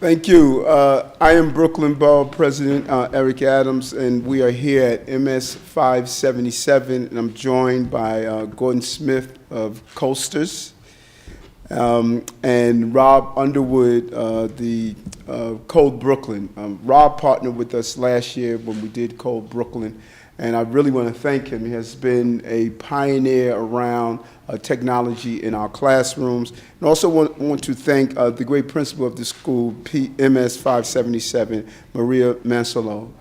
Thank you. I am Brooklyn Borough President Eric Adams, and we are here at MS 577, and I'm joined by Gordon Smith of Coasters and Rob Underwood, the Code Brooklyn. Rob partnered with us last year when we did Code Brooklyn, and I really want to thank him. He has been a pioneer around technology in our classrooms. And also want to thank the great principal of the school, MS 577, Maria Mansolo.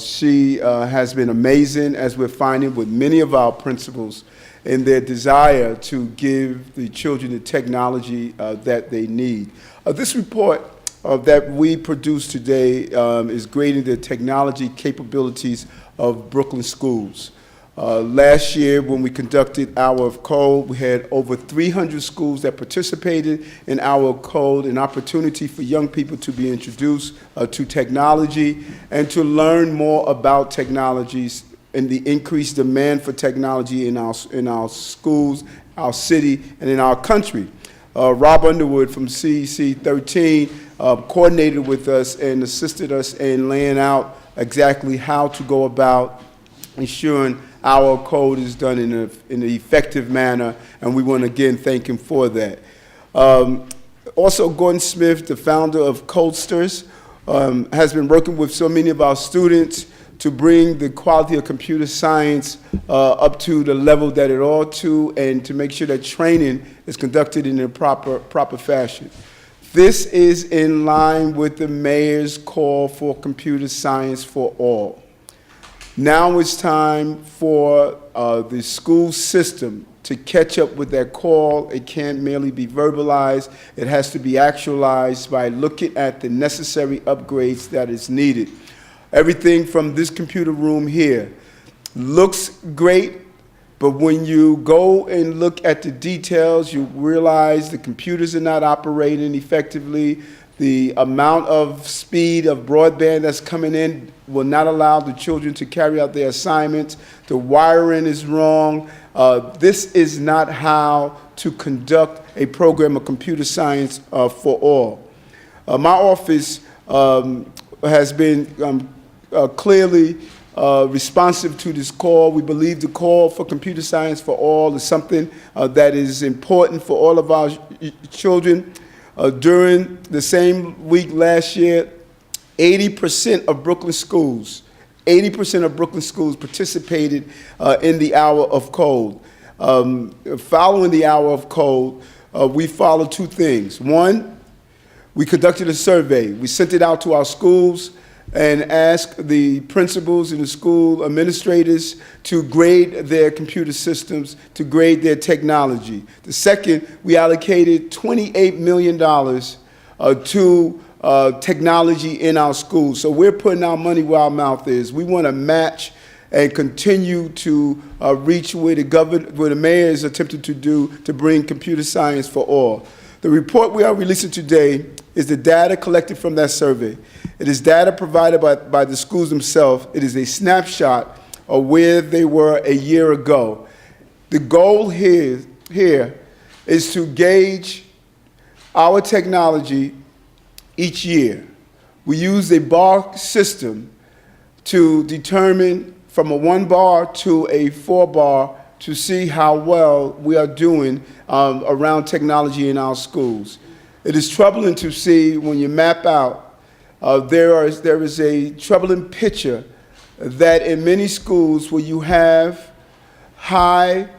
She has been amazing, as we're finding with many of our principals, in their desire to give the children the technology that they need. This report that we produced today is grading the technology capabilities of Brooklyn schools. Last year, when we conducted Hour of Code, we had over 300 schools that participated in Hour of Code, an opportunity for young people to be introduced to technology and to learn more about technologies and the increased demand for technology in our schools, our city, and in our country. Rob Underwood from CEC 13 coordinated with us and assisted us in laying out exactly how to go about ensuring our code is done in an effective manner, and we want to again thank him for that. Also, Gordon Smith, the founder of Coasters, has been working with so many of our students to bring the quality of computer science up to the level that it ought to, and to make sure that training is conducted in a proper fashion. This is in line with the mayor's call for computer science for all. Now it's time for the school system to catch up with that call. It can't merely be verbalized. It has to be actualized by looking at the necessary upgrades that is needed. Everything from this computer room here looks great, but when you go and look at the details, you realize the computers are not operating effectively. The amount of speed of broadband that's coming in will not allow the children to carry out their assignments. The wiring is wrong. This is not how to conduct a program of computer science for all. My office has been clearly responsive to this call. We believe the call for computer science for all is something that is important for all of our children. During the same week last year, 80% of Brooklyn schools participated in the Hour of Code. Following the Hour of Code, we followed two things. One, we conducted a survey. We sent it out to our schools and asked the principals and the school administrators to grade their computer systems, to grade their technology. The second, we allocated $28 million to technology in our schools. So we're putting our money where our mouth is. We want to match and continue to reach where the mayor is attempting to do to bring computer science for all. The report we are releasing today is the data collected from that survey. It is data provided by the schools themselves. It is a snapshot of where they were a year ago. The goal here is to gauge our technology each year. We use a bar system to determine from a 1 bar to a 4 bar to see how well we are doing around technology in our schools. It is troubling to see when you map out, there is a troubling picture that in many schools where you have high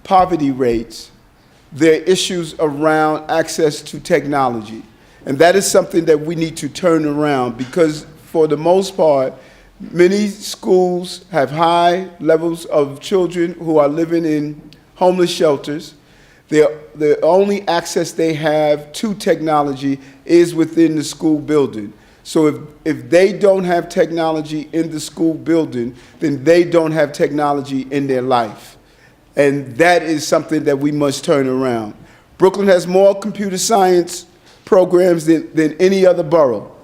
poverty rates, there are issues around access to technology. And that is something that we need to turn around, because for the most part, many schools have high levels of children who are living in homeless shelters. The only access they have to technology is within the school building. So if they don't have technology in the school building, then they don't have technology in their life. And that is something that we must turn around. Brooklyn has more computer science programs than any other borough.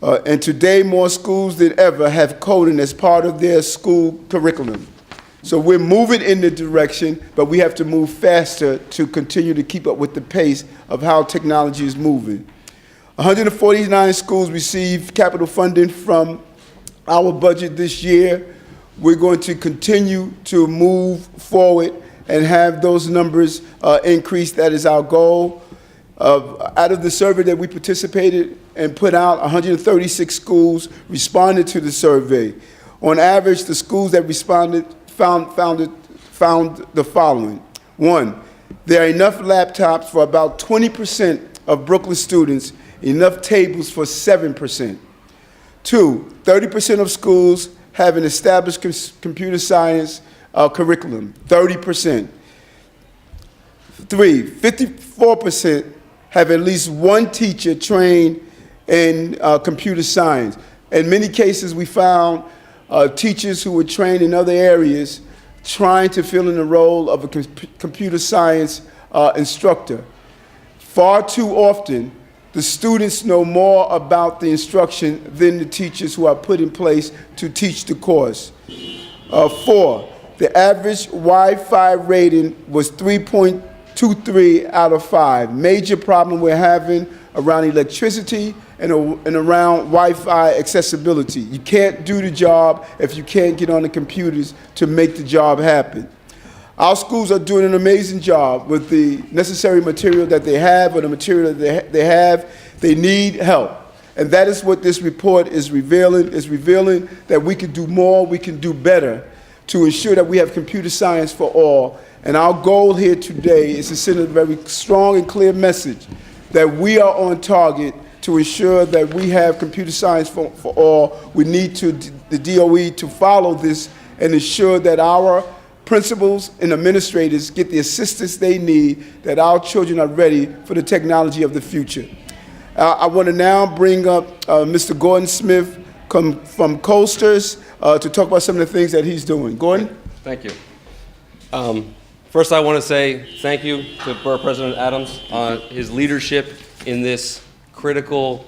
And today, more schools than ever have coding as part of their school curriculum. So we're moving in the direction, but we have to move faster to continue to keep up with the pace of how technology is moving. 149 schools received capital funding from our budget this year. We're going to continue to move forward and have those numbers increase. That is our goal. Out of the survey that we participated and put out, 136 schools responded to the survey. On average, the schools that responded found the following. 1, there are enough laptops for about 20% of Brooklyn students, enough tables for 7%. 2, 30% of schools have an established computer science curriculum, 30%. 3, 54% have at least one teacher trained in computer science. In many cases, we found teachers who were trained in other areas trying to fill in the role of a computer science instructor. Far too often, the students know more about the instruction than the teachers who are put in place to teach the course. 4, the average Wi-Fi rating was 3.23 out of 5. Major problem we're having around electricity and around Wi-Fi accessibility. You can't do the job if you can't get on the computers to make the job happen. Our schools are doing an amazing job with the necessary material that they have or the material that they have. They need help. And that is what this report is revealing. It's revealing that we can do more, we can do better to ensure that we have computer science for all. And our goal here today is to send a very strong and clear message that we are on target to ensure that we have computer science for all. We need the DOE to follow this and ensure that our principals and administrators get the assistance they need, that our children are ready for the technology of the future. I want to now bring up Mr. Gordon Smith from Coasters to talk about some of the things that he's doing. Gordon? Thank you. First, I want to say thank you to Borough President Adams on his leadership in this critical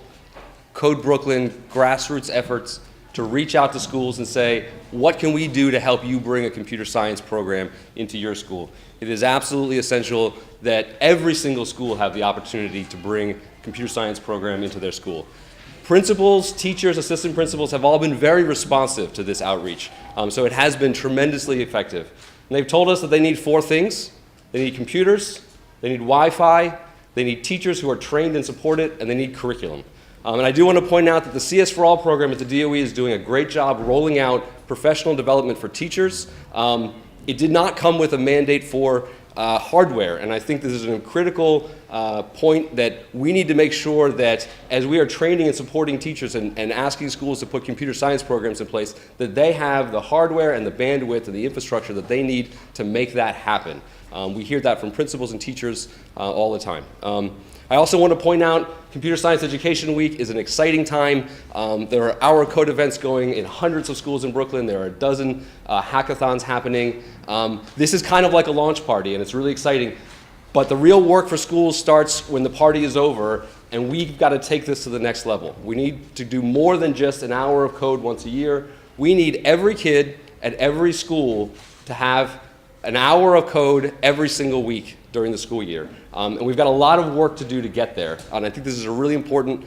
Code Brooklyn grassroots efforts to reach out to schools and say, what can we do to help you bring a computer science program into your school? It is absolutely essential that every single school have the opportunity to bring a computer science program into their school. Principals, teachers, assistant principals have all been very responsive to this outreach, so it has been tremendously effective. And they've told us that they need 4 things. They need computers, they need Wi-Fi, they need teachers who are trained and support it, and they need curriculum. And I do want to point out that the CS for All program at the DOE is doing a great job rolling out professional development for teachers. It did not come with a mandate for hardware, and I think this is a critical point that we need to make sure that as we are training and supporting teachers and asking schools to put computer science programs in place, that they have the hardware and the bandwidth and the infrastructure that they need to make that happen. We hear that from principals and teachers all the time. I also want to point out Computer Science Education Week is an exciting time. There are Our Code events going in hundreds of schools in Brooklyn. There are a dozen hackathons happening. This is kind of like a launch party, and it's really exciting. But the real work for schools starts when the party is over, and we've got to take this to the next level. We need to do more than just an hour of code once a year. We need every kid at every school to have an hour of code every single week during the school year. And we've got a lot of work to do to get there. And I think this is a really important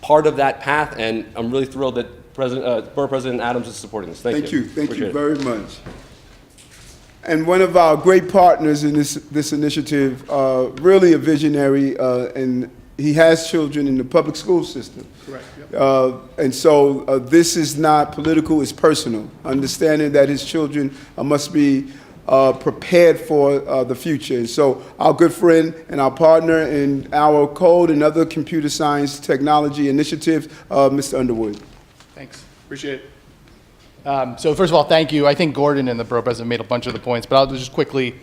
part of that path, and I'm really thrilled that Borough President Adams is supporting this. Thank you. Thank you very much. And one of our great partners in this initiative, really a visionary, and he has children in the public school system. Correct. Yep. And so this is not political, it's personal. Understanding that his children must be prepared for the future. And so our good friend and our partner in our code and other computer science technology initiatives, Mr. Underwood. Thanks. Appreciate it. So first of all, thank you. I think Gordon and the Borough President made a bunch of the points, but I'll just quickly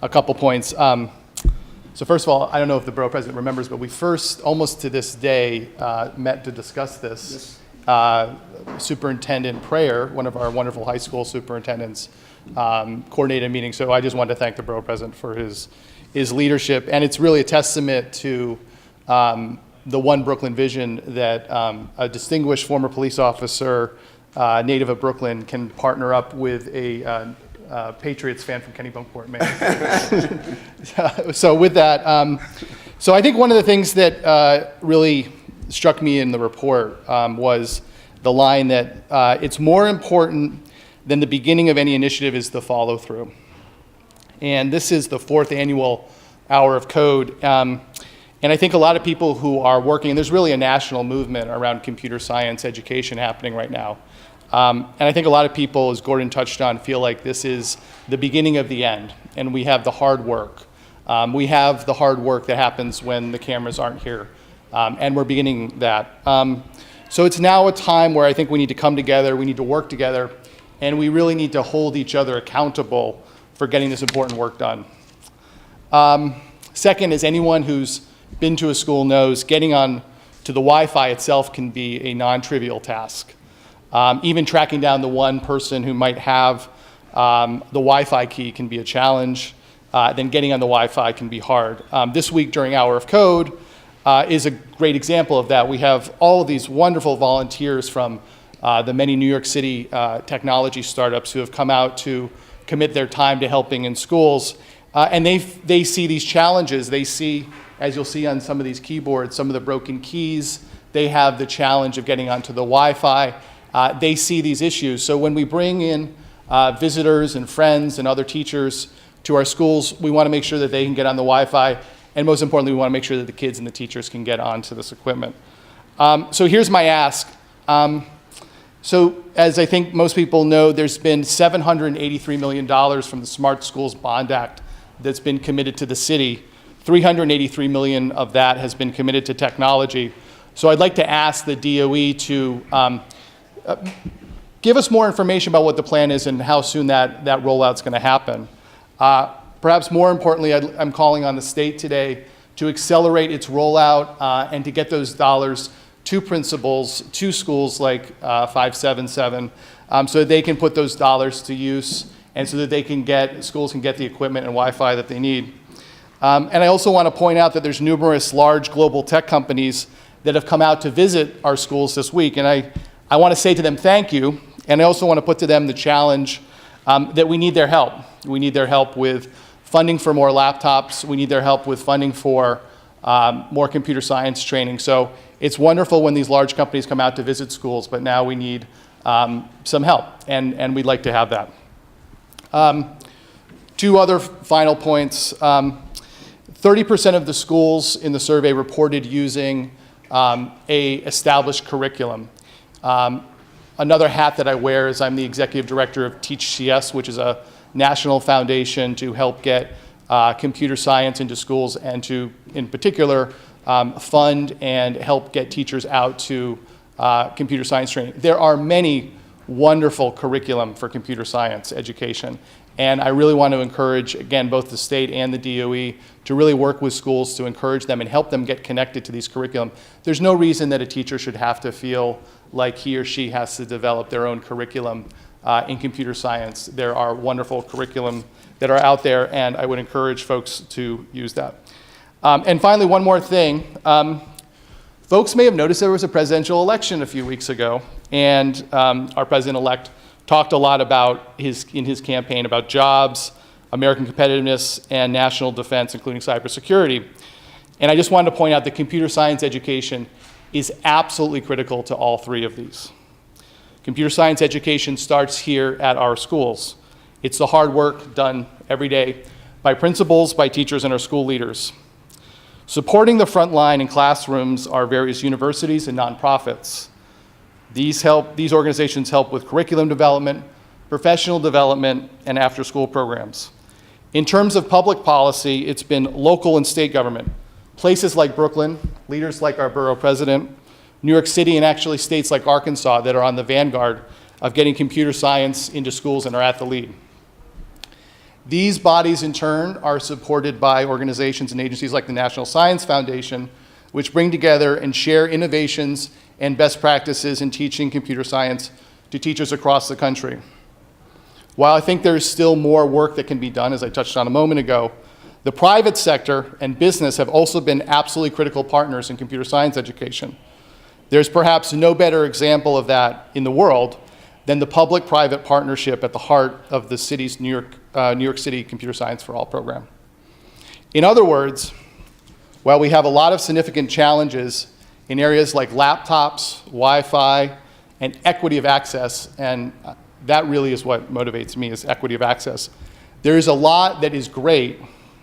a couple points. So first of all, I don't know if the Borough President remembers, but we first, almost to this day, met to discuss this. Yes. Superintendent Prayer, one of our wonderful high school superintendents, coordinated a meeting. So I just wanted to thank the Borough President for his leadership. And it's really a testament to the One Brooklyn vision that a distinguished former police officer, native of Brooklyn, can partner up with a Patriots fan from Kennebunkport, Maine. So with that, So I think one of the things that really struck me in the report was the line that it's more important than the beginning of any initiative is the follow-through. And this is the 4th annual Hour of Code. And I think a lot of people who are working, and there's really a national movement around computer science education happening right now. And I think a lot of people, as Gordon touched on, feel like this is the beginning of the end, and we have the hard work. We have the hard work that happens when the cameras aren't here, and we're beginning that. So it's now a time where I think we need to come together, we need to work together, and we really need to hold each other accountable for getting this important work done. Second, as anyone who's been to a school knows, getting on to the Wi-Fi itself can be a non-trivial task. Even tracking down the one person who might have the Wi-Fi key can be a challenge. Then getting on the Wi-Fi can be hard. This week during Hour of Code is a great example of that. We have all of these wonderful volunteers from the many New York City technology startups who have come out to commit their time to helping in schools. And they see these challenges. They see, as you'll see on some of these keyboards, some of the broken keys. They have the challenge of getting onto the Wi-Fi. They see these issues. So when we bring in visitors and friends and other teachers to our schools, we want to make sure that they can get on the Wi-Fi. And most importantly, we want to make sure that the kids and the teachers can get onto this equipment. So here's my ask. So as I think most people know, there's been $783 million from the Smart Schools Bond Act that's been committed to the city. $383 million of that has been committed to technology. So I'd like to ask the DOE to give us more information about what the plan is and how soon that rollout's going to happen. Perhaps more importantly, I'm calling on the state today to accelerate its rollout and to get those dollars to principals, to schools like 577, so that they can put those dollars to use and so that schools can get the equipment and Wi-Fi that they need. And I also want to point out that there's numerous large global tech companies that have come out to visit our schools this week. And I want to say to them, thank you. And I also want to put to them the challenge that we need their help. We need their help with funding for more laptops. We need their help with funding for more computer science training. So it's wonderful when these large companies come out to visit schools, but now we need some help, and we'd like to have that. Two other final points. 30% of the schools in the survey reported using a established curriculum. Another hat that I wear is I'm the executive director of Teach CS, which is a national foundation to help get computer science into schools and to, in particular, fund and help get teachers out to computer science training. There are many wonderful curriculum for computer science education. And I really want to encourage, again, both the state and the DOE to really work with schools to encourage them and help them get connected to these curriculum. There's no reason that a teacher should have to feel like he or she has to develop their own curriculum in computer science. There are wonderful curriculum that are out there, and I would encourage folks to use that. And finally, one more thing. Folks may have noticed there was a presidential election a few weeks ago, and our president-elect talked a lot about in his campaign about jobs, American competitiveness, and national defense, including cybersecurity. And I just wanted to point out that computer science education is absolutely critical to all three of these. Computer science education starts here at our schools. It's the hard work done every day by principals, by teachers, and our school leaders. Supporting the front line in classrooms are various universities and nonprofits. These organizations help with curriculum development, professional development, and after-school programs. In terms of public policy, it's been local and state government. Places like Brooklyn, leaders like our borough president, New York City, and actually states like Arkansas that are on the vanguard of getting computer science into schools and are at the lead. These bodies, in turn, are supported by organizations and agencies like the National Science Foundation, which bring together and share innovations and best practices in teaching computer science to teachers across the country. While I think there's still more work that can be done, as I touched on a moment ago, the private sector and business have also been absolutely critical partners in computer science education. There's perhaps no better example of that in the world than the public-private partnership at the heart of the city's New York City Computer Science for All program. In other words, While we have a lot of significant challenges in areas like laptops, Wi-Fi, and equity of access, and that really is what motivates me, is equity of access. There is a lot that is great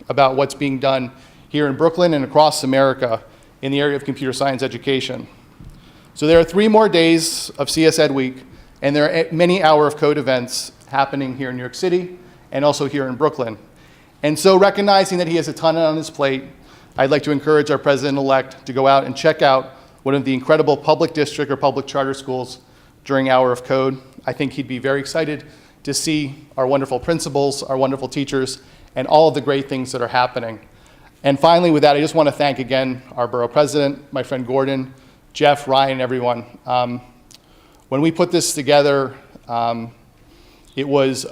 about what's being done here in Brooklyn and across America in the area of computer science education. So there are 3 more days of CS Ed Week, and there are many Hour of Code events happening here in New York City and also here in Brooklyn. And so recognizing that he has a ton on his plate, I'd like to encourage our president-elect to go out and check out one of the incredible public district or public charter schools during Hour of Code. I think he'd be very excited to see our wonderful principals, our wonderful teachers, and all of the great things that are happening. And finally, with that, I just want to thank again our borough president, my friend Gordon, Jeff, Ryan, everyone. When we put this together, it was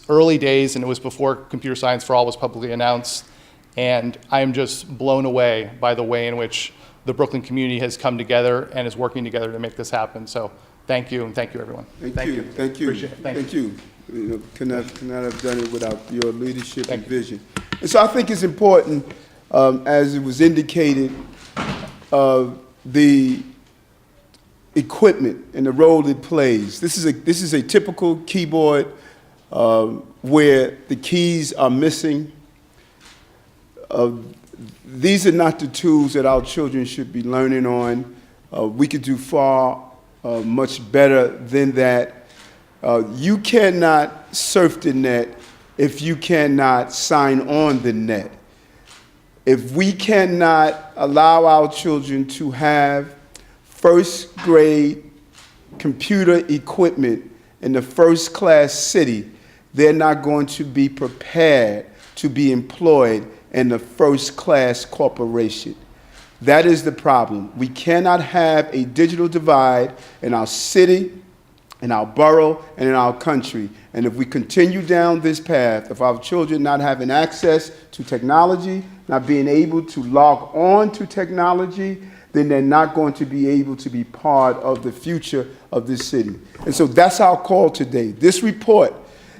early days, and it was before Computer Science for All was publicly announced. And I am just blown away by the way in which the Brooklyn community has come together and is working together to make this happen. So thank you, and thank you, everyone. Thank you. Appreciate it. Thank you. You know, could not have done it without your leadership and vision. And so I think it's important, as it was indicated, the equipment and the role it plays. This is a typical keyboard where the keys are missing. These are not the tools that our children should be learning on. We could do far much better than that. You cannot surf the net if you cannot sign on the net. If we cannot allow our children to have first grade computer equipment in the first class city, they're not going to be prepared to be employed in the first class corporation. That is the problem. We cannot have a digital divide in our city, in our borough, and in our country. And if we continue down this path of our children not having access to technology, not being able to log on to technology, then they're not going to be able to be part of the future of this city. And so that's our call today. This report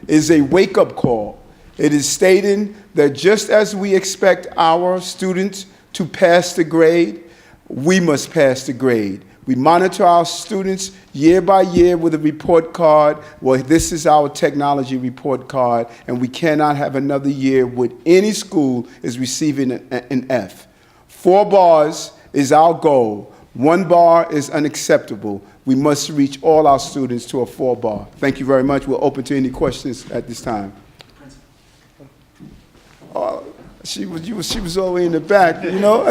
is a wake-up call. It is stating that just as we expect our students to pass the grade, we must pass the grade. We monitor our students year by year with a report card. Well, this is our technology report card, and we cannot have another year where any school is receiving an F. 4 bars is our goal. 1 bar is unacceptable. We must reach all our students to a 4 bar. Thank you very much. We're open to any questions at this time. She was all the way in the back, you know?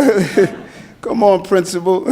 Come on, Principal.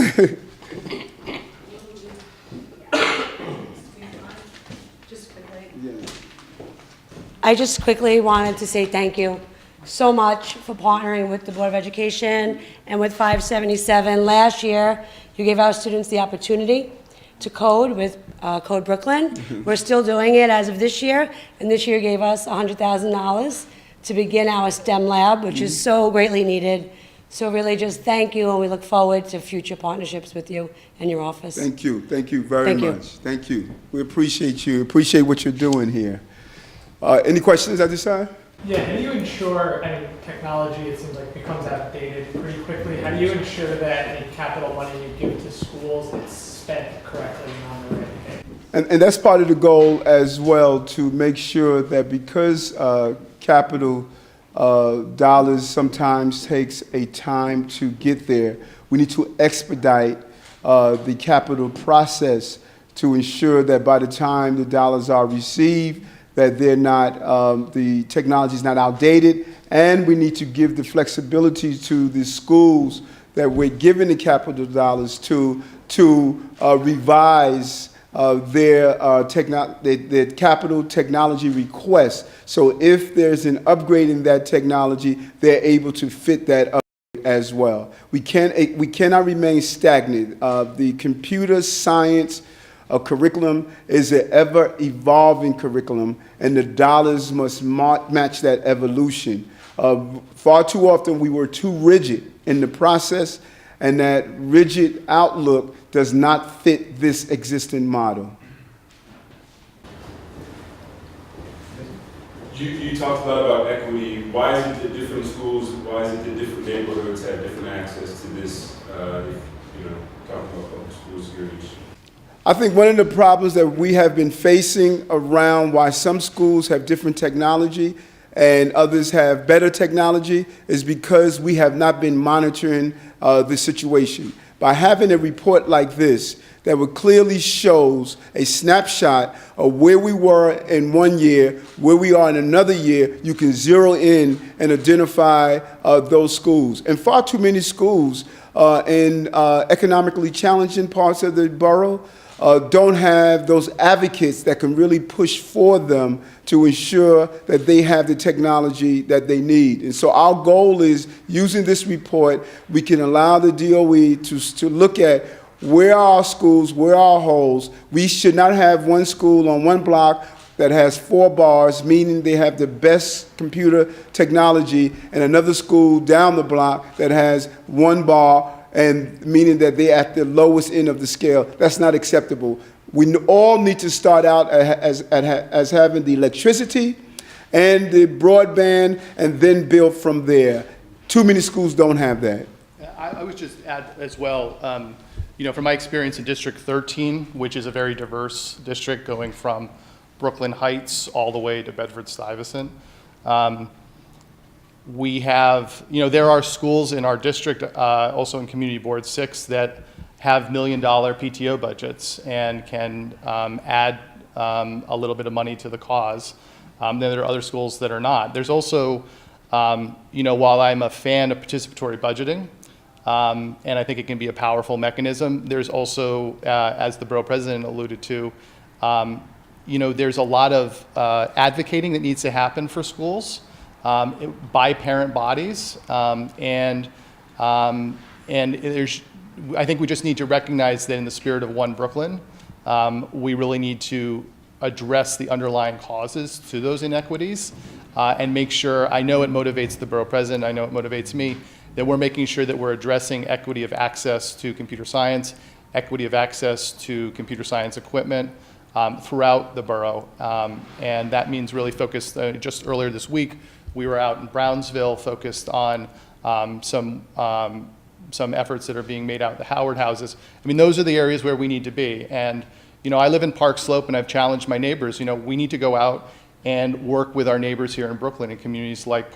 I just quickly wanted to say thank you so much for partnering with the Board of Education and with 577. Last year, you gave our students the opportunity to code with Code Brooklyn. Mm-hmm. We're still doing it as of this year, and this year gave us $100,000 to begin our STEM lab, which is so greatly needed. So really just thank you, and we look forward to future partnerships with you and your office. Thank you very much. Thank you. We appreciate you, appreciate what you're doing here. Any questions at this time? Yeah, how do you ensure any technology, it seems like, becomes outdated pretty quickly? How do you ensure that any capital money you give to schools is spent correctly and on the right thing? And that's part of the goal as well, to make sure that because capital dollars sometimes takes a time to get there, we need to expedite the capital process to ensure that by the time the dollars are received, that they're not, the technology is not outdated, and we need to give the flexibility to the schools that we're giving the capital dollars to revise their capital technology requests. So if there's an upgrade in that technology, they're able to fit that upgrade as well. We cannot remain stagnant. The computer science curriculum is an ever-evolving curriculum, and the dollars must match that evolution. Far too often we were too rigid in the process, and that rigid outlook does not fit this existing model. You talked a lot about equity. Why is it that different schools, why is it that different neighborhoods have different access to this, talking about public schools here in East? I think one of the problems that we have been facing around why some schools have different technology and others have better technology is because we have not been monitoring the situation. By having a report like this that would clearly shows a snapshot of where we were in one year, where we are in another year, you can zero in and identify those schools. And far too many schools in economically challenging parts of the borough don't have those advocates that can really push for them to ensure that they have the technology that they need. And so our goal is, using this report, we can allow the DOE to look at where are our schools, where are our holes. We should not have one school on one block that has 4 bars, meaning they have the best computer technology, and another school down the block that has 1 bar, and meaning that they're at the lowest end of the scale. That's not acceptable. We all need to start out as having the electricity and the broadband and then build from there. Too many schools don't have that. I would just add as well, from my experience in District 13, which is a very diverse district going from Brooklyn Heights all the way to Bedford-Stuyvesant, we have, there are schools in our district, also in Community Board 6, that have $1 million PTO budgets and can add a little bit of money to the cause. Then there are other schools that are not. There's also, while I'm a fan of participatory budgeting, and I think it can be a powerful mechanism, there's also, as the Borough President alluded to, there's a lot of advocating that needs to happen for schools by parent bodies, and there's, I think we just need to recognize that in the spirit of One Brooklyn, we really need to address the underlying causes to those inequities and make sure, I know it motivates the Borough President, I know it motivates me, that we're making sure that we're addressing equity of access to computer science, equity of access to computer science equipment throughout the borough. And that means really focused, just earlier this week, we were out in Brownsville focused on some efforts that are being made out at the Howard houses. I mean, those are the areas where we need to be. And, I live in Park Slope and I've challenged my neighbors, we need to go out and work with our neighbors here in Brooklyn in communities like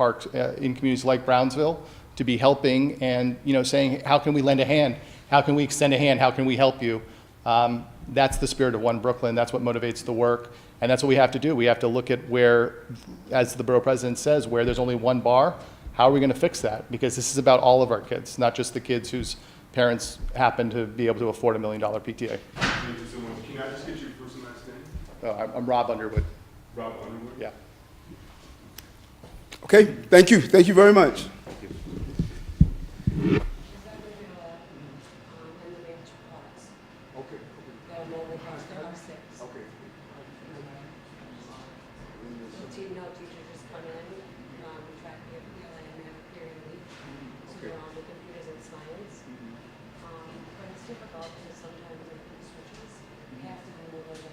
Brownsville to be helping and, saying, how can we lend a hand? How can we extend a hand? How can we help you? That's the spirit of One Brooklyn. That's what motivates the work. And that's what we have to do. We have to look at where, as the Borough President says, where there's only 1 bar, how are we going to fix that? Because this is about all of our kids, not just the kids whose parents happen to be able to afford $1 million PTA. Thank you so much. Can I just get your first and last name? I'm Rob Underwood. Rob Underwood? Yeah. Okay, thank you. Thank you very much. But it's difficult because sometimes they do switches. You have to be more than